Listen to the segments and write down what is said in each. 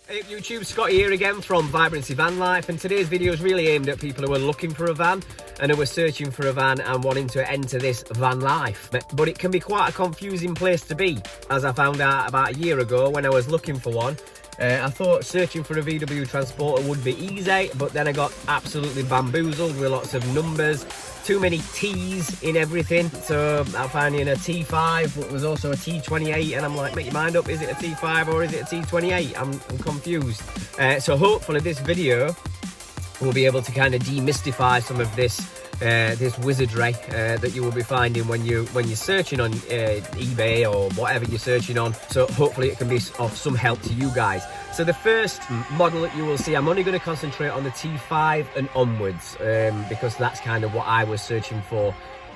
Hey YouTube, Scotty here again from Vibrancy Vanlife, and today's video is really aimed at people who are looking for a van and who are searching for a van and wanting to enter this van life. But it can be quite a confusing place to be, as I found out about a year ago when I was looking for one. I thought searching for a VW transporter would be easy, but then I got absolutely bamboozled with lots of numbers, too many T's in everything. So I'm finding a T5, but was also a T28, and I'm like, make your mind up, is it a T5 or is it a T28? I'm confused. So hopefully this video will be able to kind of demystify some of this this wizardry that you will be finding when you're searching on eBay or whatever you're searching on. So hopefully it can be of some help to you guys. So the first model that you will see, I'm only going to concentrate on the T5 and onwards, because that's kind of what I was searching for.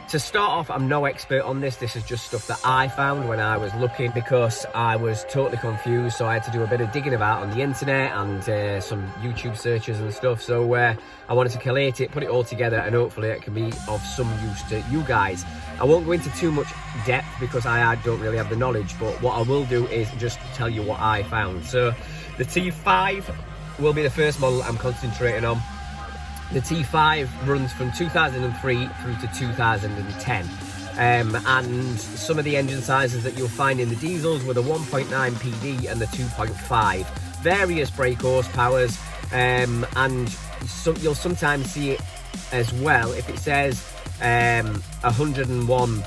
To start off, I'm no expert on this. This is just stuff that I found when I was looking, because I was totally confused. So I had to do a bit of digging about on the internet and some YouTube searches and stuff. So I wanted to collate it, put it all together, and hopefully it can be of some use to you guys. I won't go into too much depth because I don't really have the knowledge, but what I will do is just tell you what I found. So the T5 will be the first model I'm concentrating on. The T5 runs from 2003 through to 2010, and some of the engine sizes that you'll find in the diesels were the 1.9 PD and the 2.5. Various brake horsepowers, and you'll sometimes see it as well if it says 101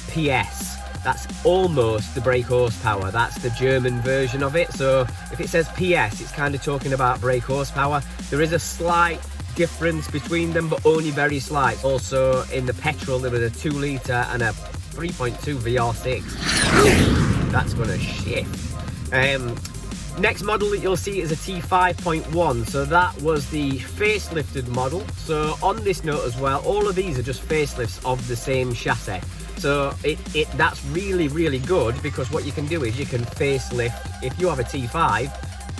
PS. That's almost the brake horsepower. That's the German version of it. So if it says PS, it's kind of talking about brake horsepower. There is a slight difference between them, but only very slight. Also in the petrol there was a 2 litre and a 3.2 VR6. That's gonna shift. Next model that you'll see is a T5.1. so that was the facelifted model. So on this note as well, all of these are just facelifts of the same chassis. So that's really good, because what you can do is you can facelift. If you have a T5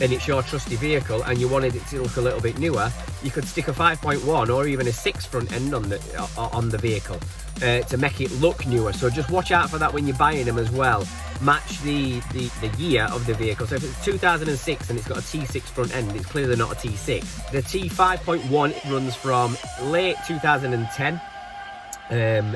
and it's your trusty vehicle and you wanted it to look a little bit newer, you could stick a 5.1 or even a 6 front end on the vehicle to make it look newer. So just watch out for that when you're buying them as well. Match the year of the vehicle. So if it's 2006 and it's got a T6 front end, it's clearly not a T6. The T5.1 runs from late 2010,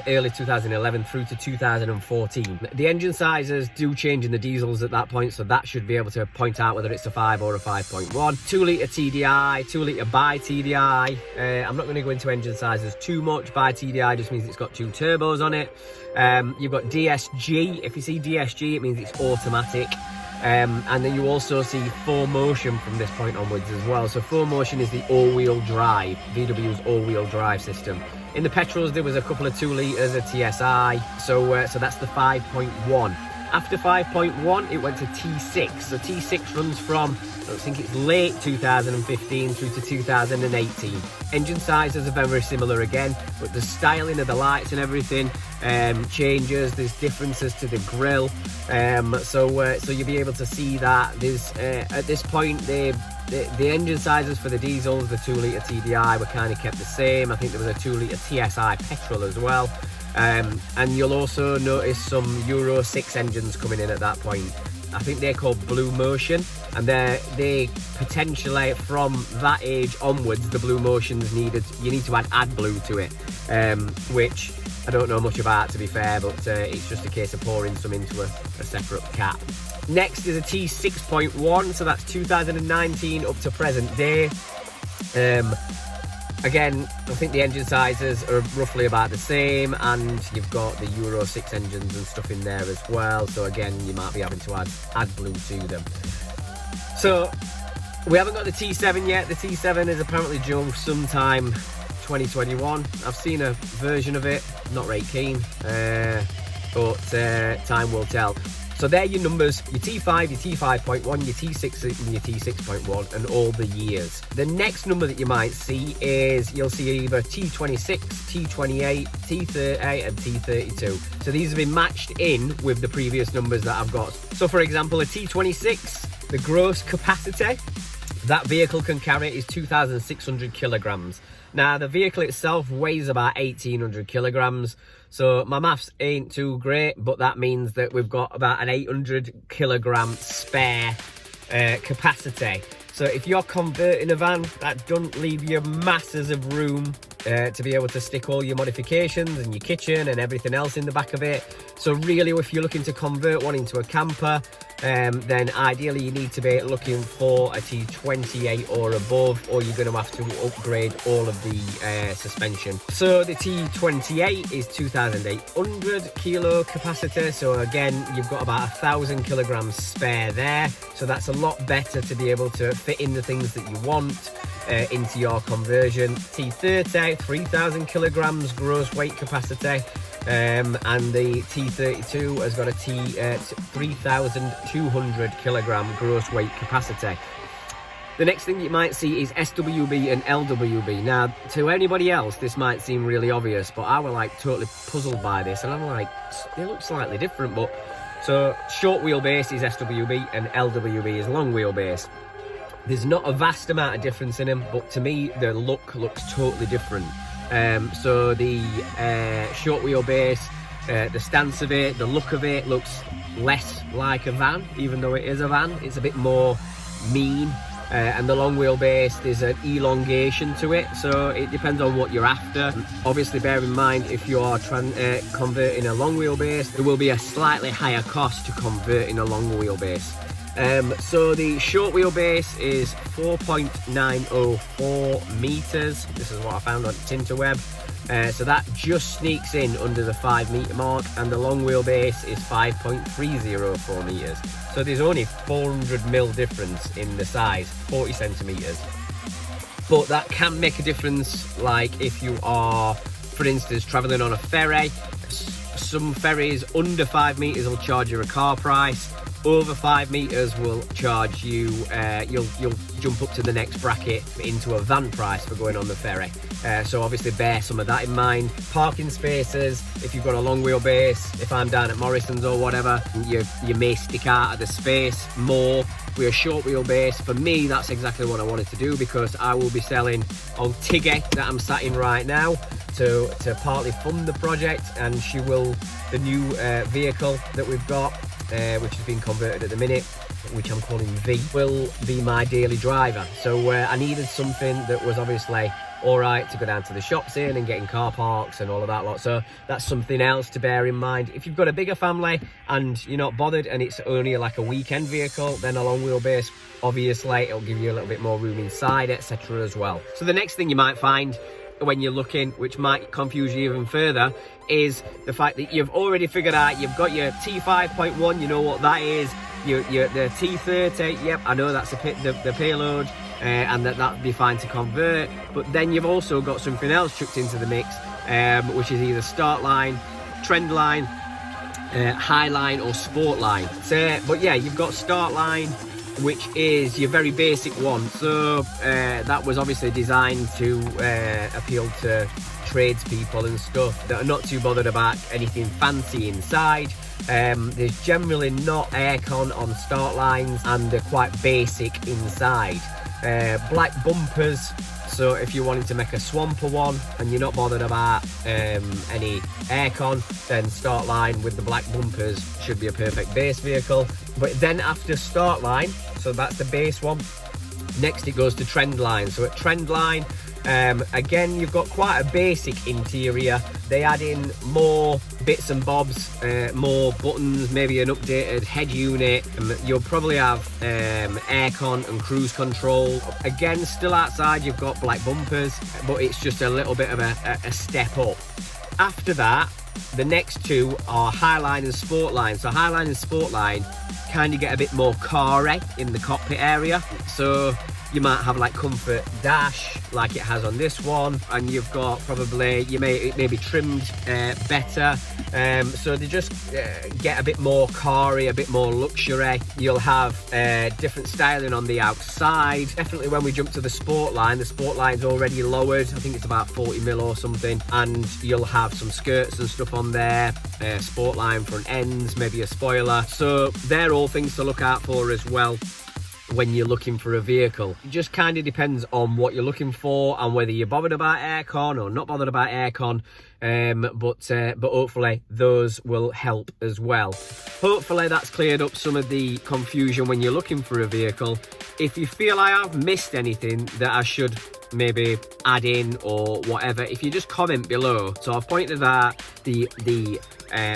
early 2011 through to 2014. The engine sizes do change in the diesels at that point, so that should be able to point out whether it's a 5 or a 5.1. 2 litre TDI, 2 litre bi TDI. I'm not going to go into engine sizes too much. Bi TDI just means it's got 2 turbos on it. You've got DSG. If you see DSG, it means it's automatic. And then you also see 4Motion from this point onwards as well. So 4Motion is the all-wheel drive, VW's all-wheel drive system. In the petrols there was a couple of 2 litres, a TSI, so that's the 5.1. After 5.1 it went to T6. So T6 runs from, I think it's late 2015 through to 2018. Engine sizes are very similar again, but the styling of the lights and everything changes. There's differences to the grille, so you'll be able to see that there's at this point the engine sizes for the diesels, the 2 litre TDI, were kind of kept the same. I think there was a 2 litre TSI petrol as well. And you'll also notice some Euro 6 engines coming in at that point. I think they're called Blue Motion, and they potentially from that age onwards, the Blue Motions you need to add AdBlue to it, which I don't know much about, to be fair, but it's just a case of pouring some into a separate cap. Next is a T6.1, so that's 2019 up to present day. Again, I think the engine sizes are roughly about the same, and you've got the Euro 6 engines and stuff in there as well. So again, you might be having to add AdBlue to them. So we haven't got the T7 yet. The T7 is apparently due sometime 2021. I've seen a version of it, not very keen, but time will tell. So they're your numbers, your T5, your T5.1, your T6 and your T6.1, and all the years. The next number that you might see is, you'll see either T26, T28, T30 and T32. So these have been matched in with the previous numbers that I've got. So for example, a T26, the gross capacity that vehicle can carry is 2,600 kilograms. Now, the vehicle itself weighs about 1,800 kilograms. So my maths ain't too great, but that means that we've got about an 800 kilogram spare capacity. So if you're converting a van, that doesn't leave you masses of room to be able to stick all your modifications and your kitchen and everything else in the back of it. So really, if you're looking to convert one into a camper, then ideally you need to be looking for a T28 or above, or you're going to have to upgrade all of the suspension. So the T28 is 2,800 kilo capacity, so again you've got about 1,000 kilograms spare there, so that's a lot better to be able to fit in the things that you want into your conversion. T30, 3,000 kilograms gross weight capacity, and the T32 has got a 3,200 kilogram gross weight capacity. The next thing you might see is SWB and LWB. Now, to anybody else, this might seem really obvious, but I was like totally puzzled by this, and I'm like, they look slightly different. But so short wheelbase is SWB and LWB is long wheelbase. There's not a vast amount of difference in them, but to me, the look looks totally different. So the short wheelbase, the stance of it, the look of it looks less like a van, even though it is a van. It's a bit more mean. And the long wheelbase, there's an elongation to it, so it depends on what you're after. Obviously, bear in mind, if you are converting a long wheelbase, there will be a slightly higher cost to converting a long wheelbase. So the short wheelbase is 4.904 meters. This is what I found on Tinterweb. So that just sneaks in under the 5 meter mark, and the long wheelbase is 5.304 meters. So there's only 400 mil difference in the size, 40 centimeters. But that can make a difference, like if you are, for instance, traveling on a ferry. Some ferries under 5 meters will charge you a car price. Over 5 meters will charge you, you'll jump up to the next bracket into a van price for going on the ferry. So obviously bear some of that in mind. Parking spaces, if you've got a long wheelbase, if I'm down at Morrison's or whatever, you may stick out of the space more. With a short wheelbase, for me, that's exactly what I wanted to do, because I will be selling on Tiggy that I'm sat in right now to partly fund the project, and she will, the new vehicle that we've got, which has been converted at the minute, which I'm calling V, will be my daily driver. So I needed something that was obviously all right to go down to the shops in and get in car parks and all of that lot. So that's something else to bear in mind. If you've got a bigger family and you're not bothered and it's only like a weekend vehicle, then a long wheelbase, obviously it'll give you a little bit more room inside, etc. as well. So the next thing you might find when you're looking, which might confuse you even further, is the fact that you've already figured out you've got your T5.1, you know what that is, the T30, yep, I know that's the payload, and that'd be fine to convert. But then you've also got something else chucked into the mix, which is either Startline, Trendline, Highline or Sportline. So, but yeah, you've got Startline, which is your very basic one. So that was obviously designed to appeal to tradespeople and stuff that are not too bothered about anything fancy inside. There's generally not aircon on Startlines, and they're quite basic inside. Black bumpers, so if you wanted to make a swamper one and you're not bothered about any aircon, then Startline with the black bumpers should be a perfect base vehicle. But then after Startline, so that's the base one, next it goes to Trendline. So at Trendline, again, you've got quite a basic interior. They add in more bits and bobs, more buttons, maybe an updated head unit. You'll probably have aircon and cruise control. Again, still outside, you've got black bumpers, but it's just a little bit of a step up. After that, the next two are Highline and Sportline. So Highline and Sportline kind of get a bit more car-y in the cockpit area. So you might have like comfort dash like it has on this one, and you've got probably, it may be trimmed better. So they just get a bit more car-y, a bit more luxury. You'll have different styling on the outside. Definitely when we jump to the Sportline's already lowered. I think it's about 40 mil or something, and you'll have some skirts and stuff on there, Sportline front ends, maybe a spoiler. So they're all things to look out for as well. when you're looking for a vehicle. It just kind of depends on what you're looking for and whether you're bothered about aircon or not bothered about aircon. But hopefully those will help as well. Hopefully that's cleared up some of the confusion when you're looking for a vehicle. If you feel I have missed anything that I should maybe add in or whatever, if you just comment below. So I've pointed at the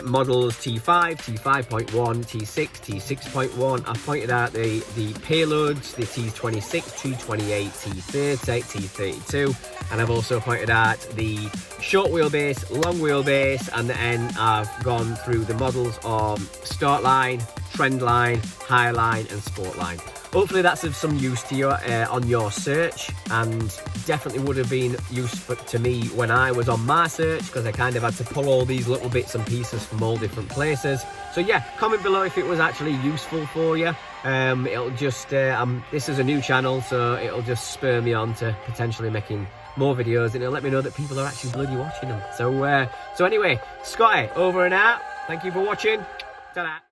models T5, T5.1, T6, T6.1. I've pointed out the payloads, the T26 T28 T30 T32, and I've also pointed out the short wheelbase, long wheelbase, and then I've gone through the models of Startline, Trendline, Highline and Sportline. Hopefully that's of some use to you on your search, and definitely would have been useful to me when I was on my search, because I kind of had to pull all these little bits and pieces from all different places. So yeah, comment below if it was actually useful for you. It'll just, this is a new channel, so it'll just spur me on to potentially making more videos, and it'll let me know that people are actually bloody watching them. So anyway, Scotty, over and out. Thank you for watching. Ta-da.